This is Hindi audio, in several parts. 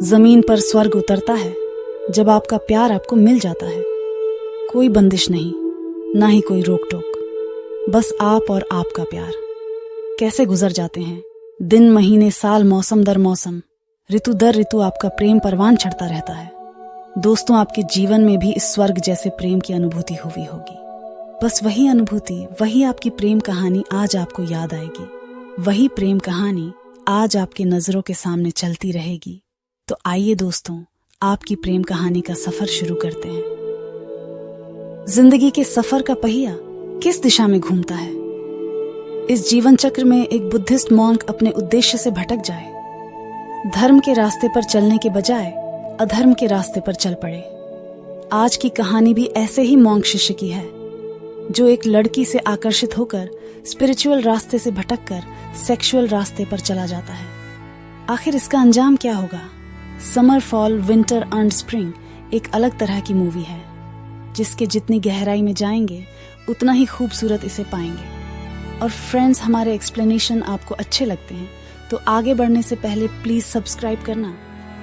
जमीन पर स्वर्ग उतरता है जब आपका प्यार आपको मिल जाता है। कोई बंदिश नहीं, ना ही कोई रोक टोक, बस आप और आपका प्यार। कैसे गुजर जाते हैं दिन, महीने, साल, मौसम दर मौसम, ऋतु दर ऋतु आपका प्रेम परवान चढ़ता रहता है। दोस्तों, आपके जीवन में भी इस स्वर्ग जैसे प्रेम की अनुभूति हुई होगी। बस वही अनुभूति, वही आपकी प्रेम कहानी आज आपको याद आएगी। वही प्रेम कहानी आज आपके नजरों के सामने चलती रहेगी। तो आइए दोस्तों, आपकी प्रेम कहानी का सफर शुरू करते हैं। जिंदगी के सफर का पहिया किस दिशा में घूमता है? इस जीवन चक्र में एक बुद्धिस्ट मॉन्क अपने उद्देश्य से भटक जाए, धर्म के रास्ते पर चलने के बजाय अधर्म के रास्ते पर चल पड़े। आज की कहानी भी ऐसे ही मॉन्क शिष्य की है, जो एक लड़की से आकर्षित होकर स्पिरिचुअल रास्ते से भटककर सेक्सुअल रास्ते पर चला जाता है। आखिर इसका अंजाम क्या होगा? Summer, fall, winter and spring एक अलग तरह की मूवी है, जिसके जितनी गहराई में जाएंगे उतना ही खूबसूरत इसे पाएंगे। और फ्रेंड्स, हमारे एक्सप्लेनेशन आपको अच्छे लगते हैं तो आगे बढ़ने से पहले प्लीज सब्सक्राइब करना,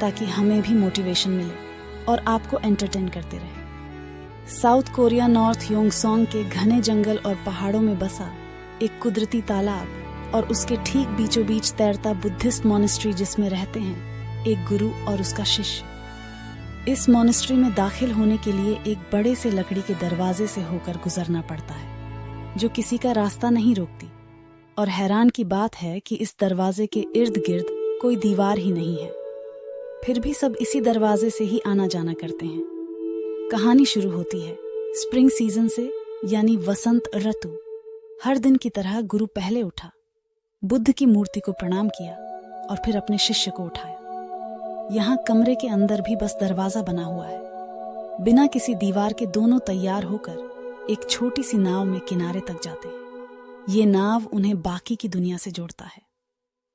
ताकि हमें भी मोटिवेशन मिले और आपको एंटरटेन करते रहे। साउथ कोरिया नॉर्थ योंगसोंग के घने जंगल और पहाड़ों में बसा एक कुदरती तालाब और उसके ठीक बीचों बीच तैरता बुद्धिस्ट मॉनेस्ट्री, जिसमें रहते हैं एक गुरु और उसका शिष्य। इस मॉनेस्ट्री में दाखिल होने के लिए एक बड़े से लकड़ी के दरवाजे से होकर गुजरना पड़ता है, जो किसी का रास्ता नहीं रोकती। और हैरान की बात है कि इस दरवाजे के इर्द गिर्द कोई दीवार ही नहीं है, फिर भी सब इसी दरवाजे से ही आना जाना करते हैं। कहानी शुरू होती है स्प्रिंग सीजन से, यानी वसंत ऋतु। हर दिन की तरह गुरु पहले उठा, बुद्ध की मूर्ति को प्रणाम किया और फिर अपने शिष्य को उठाया। यहाँ कमरे के अंदर भी बस दरवाजा बना हुआ है। बिना किसी दीवार के दोनों तैयार होकर एक छोटी सी नाव में किनारे तक जाते हैं। ये नाव उन्हें बाकी की दुनिया से जोड़ता है।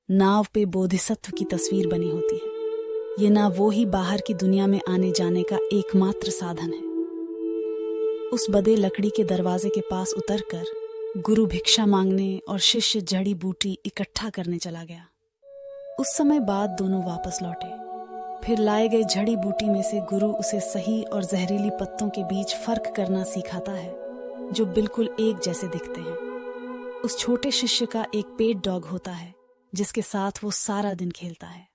नाव पे बोधिसत्व की तस्वीर बनी होती है। ये नाव वो ही बाहर की दुनिया में आने जाने का एकमात्र साधन है। उस बदे लकड़ी के दरवाजे के पास उतरकर गुरु भिक्षा मांगने और शिष्य जड़ी बूटी इकट्ठा करने चला गया। उस समय बाद दोनों वापस लौटे। फिर लाए गए जड़ी बूटी में से गुरु उसे सही और जहरीली पत्तों के बीच फर्क करना सिखाता है, जो बिल्कुल एक जैसे दिखते हैं। उस छोटे शिष्य का एक पेट डॉग होता है, जिसके साथ वो सारा दिन खेलता है।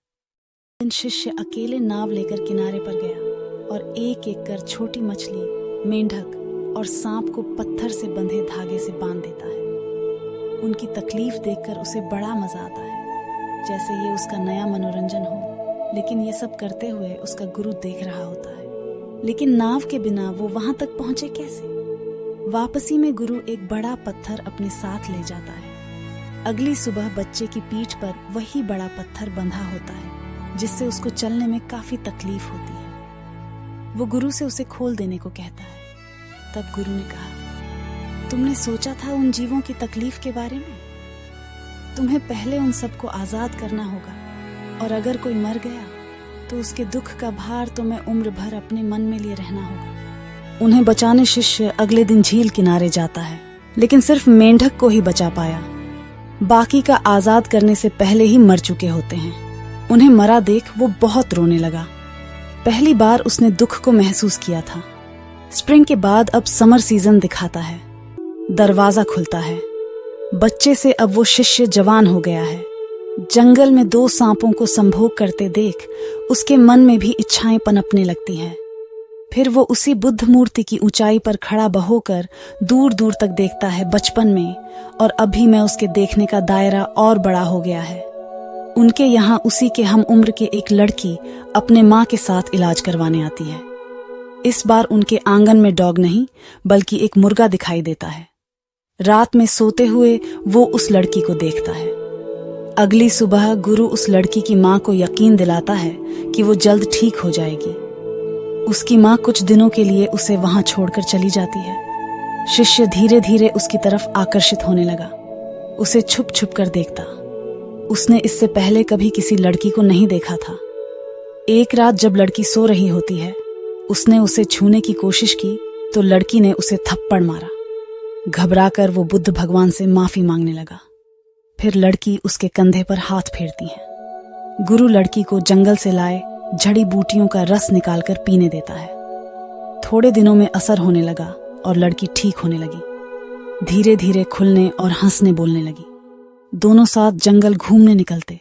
दिन शिष्य अकेले नाव लेकर किनारे पर गया और एक एक कर छोटी मछली, मेंढक और सांप को पत्थर से बंधे धागे से बांध देता है। उनकी तकलीफ देखकर उसे बड़ा मजा आता है, जैसे ये उसका नया मनोरंजन हो। लेकिन ये सब करते हुए उसका गुरु देख रहा होता है। लेकिन नाव के बिना वो वहां तक पहुंचे कैसे? वापसी में गुरु एक बड़ा पत्थर अपने साथ ले जाता है। अगली सुबह बच्चे की पीठ पर वही बड़ा पत्थर बंधा होता है, जिससे उसको चलने में काफी तकलीफ होती है। वो गुरु से उसे खोल देने को कहता है। तब गुरु ने कहा, तुमने सोचा था उन जीवों की तकलीफ के बारे में? तुम्हें पहले उन सबको आजाद करना होगा, और अगर कोई मर गया तो उसके दुख का भार तुम्हें उम्र भर अपने मन में लिए रहना होगा। उन्हें बचाने शिष्य अगले दिन झील किनारे जाता है, लेकिन सिर्फ मेंढक को ही बचा पाया। बाकी का आजाद करने से पहले ही मर चुके होते हैं। उन्हें मरा देख वो बहुत रोने लगा। पहली बार उसने दुख को महसूस किया था। स्प्रिंग के बाद अब समर सीजन दिखाता है। दरवाजा खुलता है। बच्चे से अब वो शिष्य जवान हो गया है। जंगल में 2 सांपों को संभोग करते देख उसके मन में भी इच्छाएं पनपने लगती हैं। फिर वो उसी बुद्ध मूर्ति की ऊंचाई पर खड़ा बहोकर दूर दूर तक देखता है बचपन में, और अभी मैं उसके देखने का दायरा और बड़ा हो गया है। उनके यहाँ उसी के हम उम्र के एक लड़की अपने माँ के साथ इलाज करवाने आती है। इस बार उनके आंगन में डॉग नहीं, बल्कि एक मुर्गा दिखाई देता है। रात में सोते हुए वो उस लड़की को देखता है। अगली सुबह गुरु उस लड़की की माँ को यकीन दिलाता है कि वो जल्द ठीक हो जाएगी। उसकी माँ कुछ दिनों के लिए उसे वहां छोड़कर चली जाती है। शिष्य धीरे धीरे उसकी तरफ आकर्षित होने लगा। उसे छुप छुप कर देखता। उसने इससे पहले कभी किसी लड़की को नहीं देखा था। एक रात जब लड़की सो रही होती है, उसने उसे छूने की कोशिश की तो लड़की ने उसे थप्पड़ मारा। घबराकर वो बुद्ध भगवान से माफी मांगने लगा। फिर लड़की उसके कंधे पर हाथ फेरती है। गुरु लड़की को जंगल से लाए जड़ी बूटियों का रस निकालकर पीने देता है। थोड़े दिनों में असर होने लगा और लड़की ठीक होने लगी। धीरे धीरे खुलने और हंसने बोलने लगी। दोनों साथ जंगल घूमने निकलते।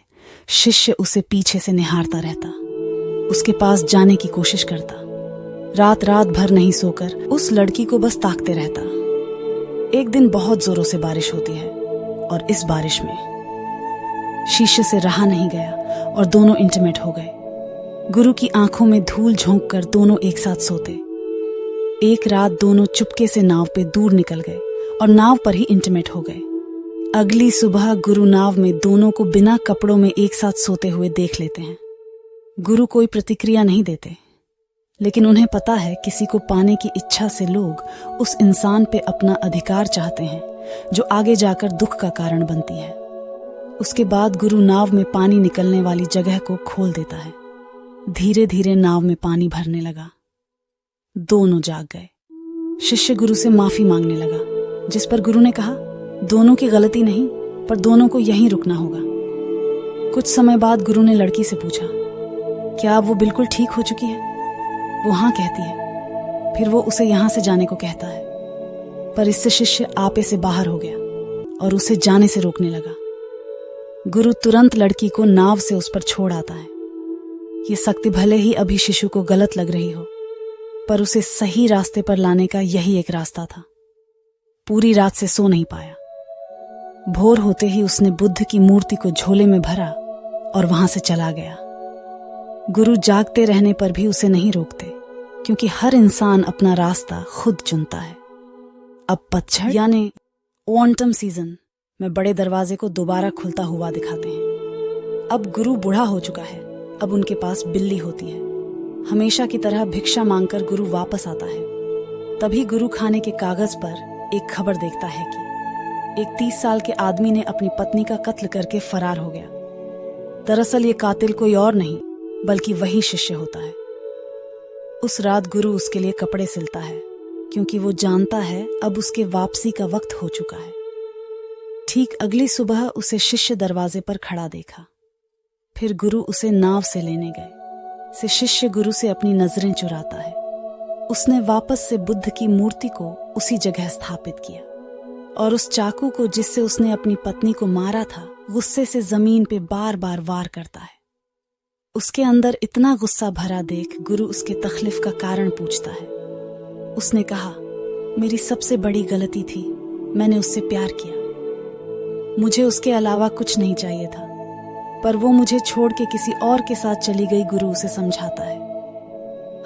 शिष्य उसे पीछे से निहारता रहता, उसके पास जाने की कोशिश करता। रात रात भर नहीं सोकर उस लड़की को बस ताकते रहता। एक दिन बहुत जोरों से बारिश होती है और इस बारिश में शिष्य से रहा नहीं गया और दोनों इंटीमेट हो गए। गुरु की आंखों में धूल झोंक कर दोनों एक साथ सोते। एक रात दोनों चुपके से नाव पे दूर निकल गए और नाव पर ही इंटीमेट हो गए। अगली सुबह गुरु नाव में दोनों को बिना कपड़ों में एक साथ सोते हुए देख लेते हैं। गुरु कोई प्रतिक्रिया नहीं देते, लेकिन उन्हें पता है किसी को पाने की इच्छा से लोग उस इंसान पे अपना अधिकार चाहते हैं जो आगे जाकर दुख का कारण बनती है। उसके बाद गुरु नाव में पानी निकलने वाली जगह को खोल देता है। धीरे धीरे नाव में पानी भरने लगा। दोनों जाग गए। शिष्य गुरु से माफी मांगने लगा, जिस पर गुरु ने कहा, दोनों की गलती नहीं, पर दोनों को यहीं रुकना होगा। कुछ समय बाद गुरु ने लड़की से पूछा, क्या अब वो बिल्कुल ठीक हो चुकी है? वो हाँ कहती है। फिर वो उसे यहां से जाने को कहता है, पर इससे शिष्य आपे से बाहर हो गया और उसे जाने से रोकने लगा। गुरु तुरंत लड़की को नाव से उस पर छोड़ आता है। ये शक्ति भले ही अभी शिशु को गलत लग रही हो, पर उसे सही रास्ते पर लाने का यही एक रास्ता था। पूरी रात से सो नहीं पाया। भोर होते ही उसने बुद्ध की मूर्ति को झोले में भरा और वहां से चला गया। गुरु जागते रहने पर भी उसे नहीं रोकते, क्योंकि हर इंसान अपना रास्ता खुद चुनता है। अब पतझड़ यानी ऑटम सीजन में बड़े दरवाजे को दोबारा खुलता हुआ दिखाते हैं। अब गुरु बूढ़ा हो चुका है। अब उनके पास बिल्ली होती है। हमेशा की तरह भिक्षा मांगकर गुरु वापस आता है। तभी गुरु खाने के कागज पर एक खबर देखता है कि एक 30 साल के आदमी ने अपनी पत्नी का कत्ल करके फरार हो गया। दरअसल ये कातिल कोई और नहीं, बल्कि वही शिष्य होता है। उस रात गुरु उसके लिए कपड़े सिलता है, क्योंकि वो जानता है अब उसके वापसी का वक्त हो चुका है। ठीक अगली सुबह उसे शिष्य दरवाजे पर खड़ा देखा। फिर गुरु उसे नाव से लेने गए। से शिष्य गुरु से अपनी नजरें चुराता है। उसने वापस से बुद्ध की मूर्ति को उसी जगह स्थापित किया और उस चाकू को जिससे उसने अपनी पत्नी को मारा था, गुस्से से जमीन पे बार बार वार करता है। उसके अंदर इतना गुस्सा भरा देख गुरु उसके तकलीफ का कारण पूछता है। उसने कहा, मेरी सबसे बड़ी गलती थी, मैंने उससे प्यार किया। मुझे उसके अलावा कुछ नहीं चाहिए था, पर वो मुझे छोड़ के किसी और के साथ चली गई। गुरु उसे समझाता है,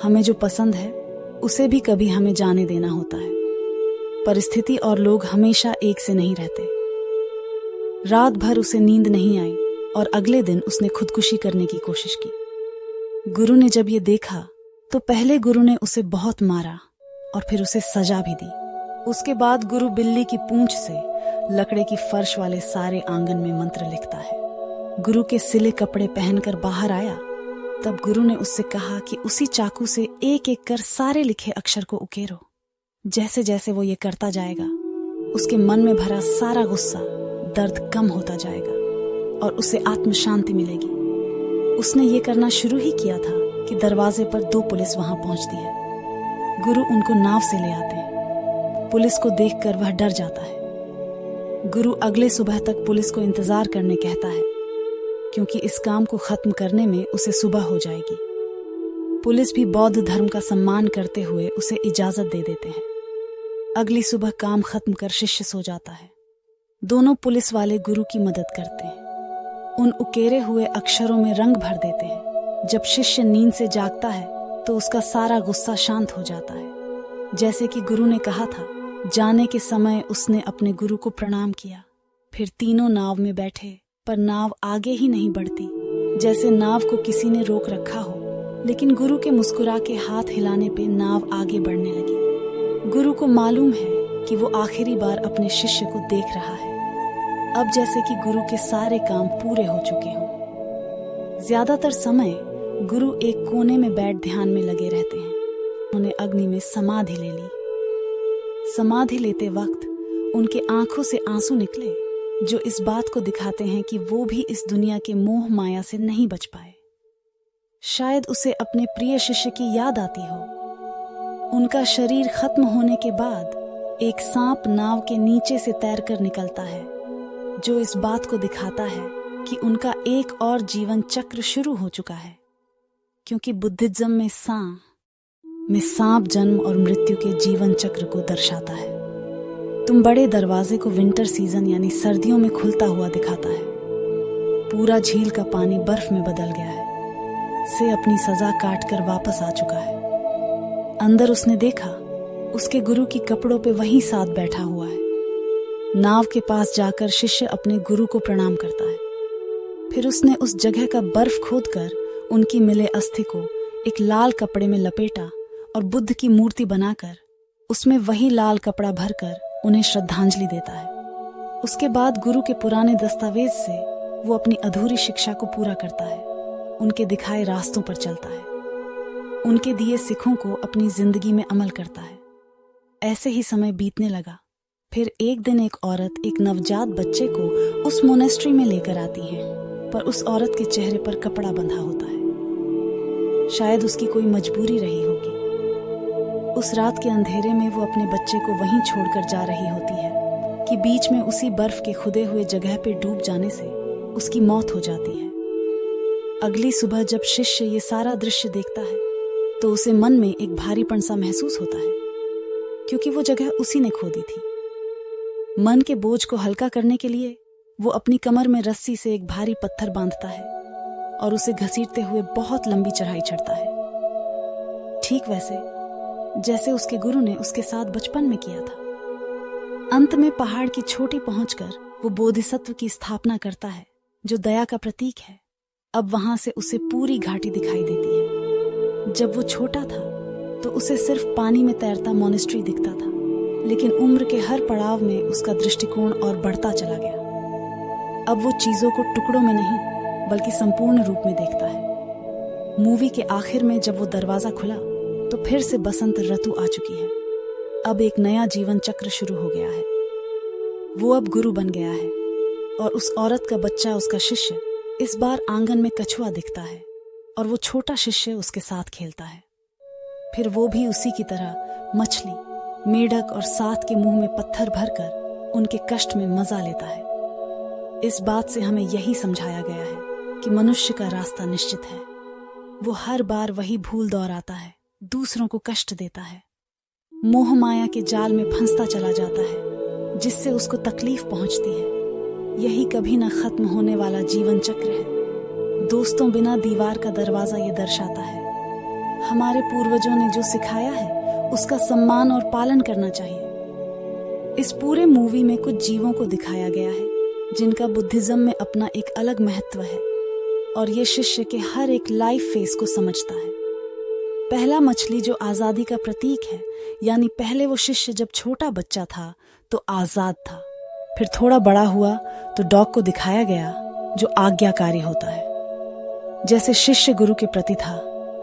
हमें जो पसंद है उसे भी कभी हमें जाने देना होता है। परिस्थिति और लोग हमेशा एक से नहीं रहते। रात भर उसे नींद नहीं आई और अगले दिन उसने खुदकुशी करने की कोशिश की। गुरु ने जब ये देखा तो पहले गुरु ने उसे बहुत मारा और फिर उसे सजा भी दी। उसके बाद गुरु बिल्ली की पूंछ से लकड़े की फर्श वाले सारे आंगन में मंत्र लिखता है। गुरु के सिले कपड़े पहनकर बाहर आया, तब गुरु ने उससे कहा कि उसी चाकू से एक एक कर सारे लिखे अक्षर को उकेरो। जैसे जैसे वो ये करता जाएगा, उसके मन में भरा सारा गुस्सा, दर्द कम होता जाएगा और उसे आत्म शांति मिलेगी। उसने ये करना शुरू ही किया था कि दरवाजे पर 2 पुलिस वहां पहुंचती है। गुरु उनको नाव से ले आते हैं। पुलिस को देखकर वह डर जाता है। गुरु अगले सुबह तक पुलिस को इंतजार करने कहता है, क्योंकि इस काम को खत्म करने में उसे सुबह हो जाएगी। पुलिस भी बौद्ध धर्म का सम्मान करते हुए उसे इजाजत दे देते हैं। अगली सुबह काम खत्म कर शिष्य सो जाता है। दोनों पुलिस वाले गुरु की मदद करते हैं। उन उकेरे हुए अक्षरों में रंग भर देते हैं। जब शिष्य नींद से जागता है तो उसका सारा गुस्सा शांत हो जाता है। जैसे कि गुरु ने कहा था, जाने के समय उसने अपने गुरु को प्रणाम किया। फिर तीनों नाव में बैठे, पर नाव आगे ही नहीं बढ़ती, जैसे नाव को किसी ने रोक रखा हो। लेकिन गुरु के मुस्कुरा के हाथ हिलाने पे नाव आगे बढ़ने लगी। गुरु को मालूम है कि वो आखिरी बार अपने शिष्य को देख रहा है, अब जैसे कि गुरु के सारे काम पूरे हो चुके हों। ज्यादातर समय गुरु एक कोने में बैठ ध्यान में लगे रहते हैं। उन्होंने अग्नि में समाधि ले ली। समाधि लेते वक्त उनके आंखों से आंसू निकले, जो इस बात को दिखाते हैं कि वो भी इस दुनिया के मोह माया से नहीं बच पाए। शायद उसे अपने प्रिय शिष्य की याद आती हो। उनका शरीर खत्म होने के बाद एक सांप नाव के नीचे से तैरकर निकलता है, जो इस बात को दिखाता है कि उनका एक और जीवन चक्र शुरू हो चुका है, क्योंकि बुद्धिज्म में सांप जन्म और मृत्यु के जीवन चक्र को दर्शाता है। तुम बड़े दरवाजे को विंटर सीजन यानी सर्दियों में खुलता हुआ दिखाता है। पूरा झील का पानी बर्फ में बदल गया है, से अपनी सजा काट कर वापस आ चुका है। अंदर उसने देखा उसके गुरु की कपड़ों पे वहीं साथ बैठा हुआ है। नाव के पास जाकर शिष्य अपने गुरु को प्रणाम करता है। फिर उसने उस जगह का बर्फ खोदकर उनकी मिले अस्थि को एक लाल कपड़े में लपेटा और बुद्ध की मूर्ति बनाकर उसमें वही लाल कपड़ा भरकर उन्हें श्रद्धांजलि देता है। उसके बाद गुरु के पुराने दस्तावेज से वो अपनी अधूरी शिक्षा को पूरा करता है, उनके दिखाए रास्तों पर चलता है, उनके दिए सिखों को अपनी जिंदगी में अमल करता है। ऐसे ही समय बीतने लगा। फिर एक दिन एक औरत एक नवजात बच्चे को उस मोनेस्ट्री में लेकर आती है, पर उस औरत के चेहरे पर कपड़ा बंधा होता है। शायद उसकी कोई मजबूरी रही होगी। उस रात के अंधेरे में वो अपने बच्चे को वहीं छोड़कर जा रही होती है कि बीच में उसी बर्फ के खुदे हुए जगह पे डूब जाने से उसकी मौत हो जाती है। अगली सुबह जब शिष्य ये सारा दृश्य देखता है तो उसे मन में एक भारीपन सा महसूस होता है, क्योंकि वो जगह उसी ने खोदी थी। मन के बोझ को हल्का करने के लिए वो अपनी कमर में रस्सी से एक भारी पत्थर बांधता है और उसे घसीटते हुए बहुत लंबी चढ़ाई चढ़ता है, ठीक वैसे जैसे उसके गुरु ने उसके साथ बचपन में किया था। अंत में पहाड़ की छोटी पहुंचकर वो बोधिसत्व की स्थापना करता है, जो दया का प्रतीक है। अब वहां से उसे पूरी घाटी दिखाई देती है। जब वो छोटा था तो उसे सिर्फ पानी में तैरता मोनेस्ट्री दिखता था, लेकिन उम्र के हर पड़ाव में उसका दृष्टिकोण और बढ़ता चला गया। अब वो चीजों को टुकड़ों में नहीं बल्कि संपूर्ण रूप में देखता है। मूवी के आखिर में जब वो दरवाजा खुला तो फिर से बसंत ऋतु आ चुकी है। अब एक नया जीवन चक्र शुरू हो गया है। वो अब गुरु बन गया है और उस औरत का बच्चा, उसका शिष्य, इस बार आंगन में कछुआ दिखता है और वो छोटा शिष्य उसके साथ खेलता है। फिर वो भी उसी की तरह मछली, मेढक और साथ के मुंह में पत्थर भरकर उनके कष्ट में मजा लेता है। इस बात से हमें यही समझाया गया है कि मनुष्य का रास्ता निश्चित है। वो हर बार वही भूल दोहराता है, दूसरों को कष्ट देता है, मोह माया के जाल में फंसता चला जाता है, जिससे उसको तकलीफ पहुंचती है। यही कभी न खत्म होने वाला जीवन चक्र है। दोस्तों, बिना दीवार का दरवाजा ये दर्शाता है हमारे पूर्वजों ने जो सिखाया है उसका सम्मान और पालन करना चाहिए। इस पूरे मूवी में कुछ जीवों को दिखाया गया है जिनका बुद्धिज्म में अपना एक अलग महत्व है और ये शिष्य के हर एक लाइफ फेस को समझता है। पहला मछली जो आजादी का प्रतीक है, यानी पहले वो शिष्य जब छोटा बच्चा था तो आजाद था। फिर थोड़ा बड़ा हुआ तो डॉग को दिखाया गया जो आज्ञाकारी होता है। जैसे शिष्य गुरु के प्रति था,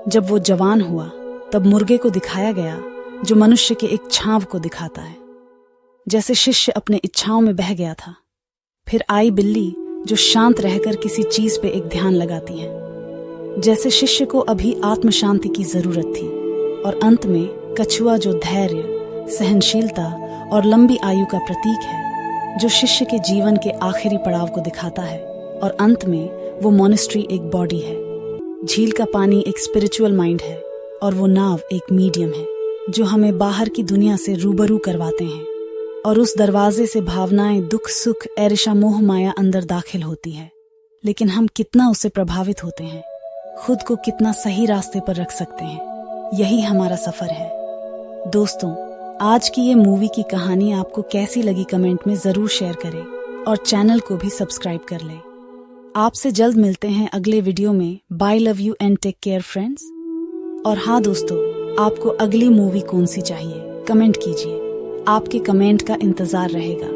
जब वो जवान हुआ तब मुर्गे को दिखाया गया जो मनुष्य के एक छांव को दिखाता है। जैसे शिष्य अपने इच्छाओं में बह गया था। फिर आई बिल्ली जो शांत रहकर किसी चीज पे एक ध्यान लगाती है। जैसे शिष्य को अभी आत्म शांति की जरूरत थी। और अंत में कछुआ जो धैर्य, सहनशीलता और लंबी आयु का प्रतीक है, जो शिष्य के जीवन के आखिरी पड़ाव को दिखाता है। और अंत में वो मोनेस्ट्री एक बॉडी है, झील का पानी एक स्पिरिचुअल माइंड है और वो नाव एक मीडियम है जो हमें बाहर की दुनिया से रूबरू करवाते हैं। और उस दरवाजे से भावनाएं, दुख, सुख, ऐरिशा, मोह माया अंदर दाखिल होती है, लेकिन हम कितना उससे प्रभावित होते हैं, खुद को कितना सही रास्ते पर रख सकते हैं, यही हमारा सफर है। दोस्तों, आज की ये मूवी की कहानी आपको कैसी लगी कमेंट में जरूर शेयर करें और चैनल को भी सब्सक्राइब कर लें। आपसे जल्द मिलते हैं अगले वीडियो में। Bye, love you and take care friends. और हाँ दोस्तों, आपको अगली मूवी कौन सी चाहिए कमेंट कीजिए, आपके कमेंट का इंतजार रहेगा।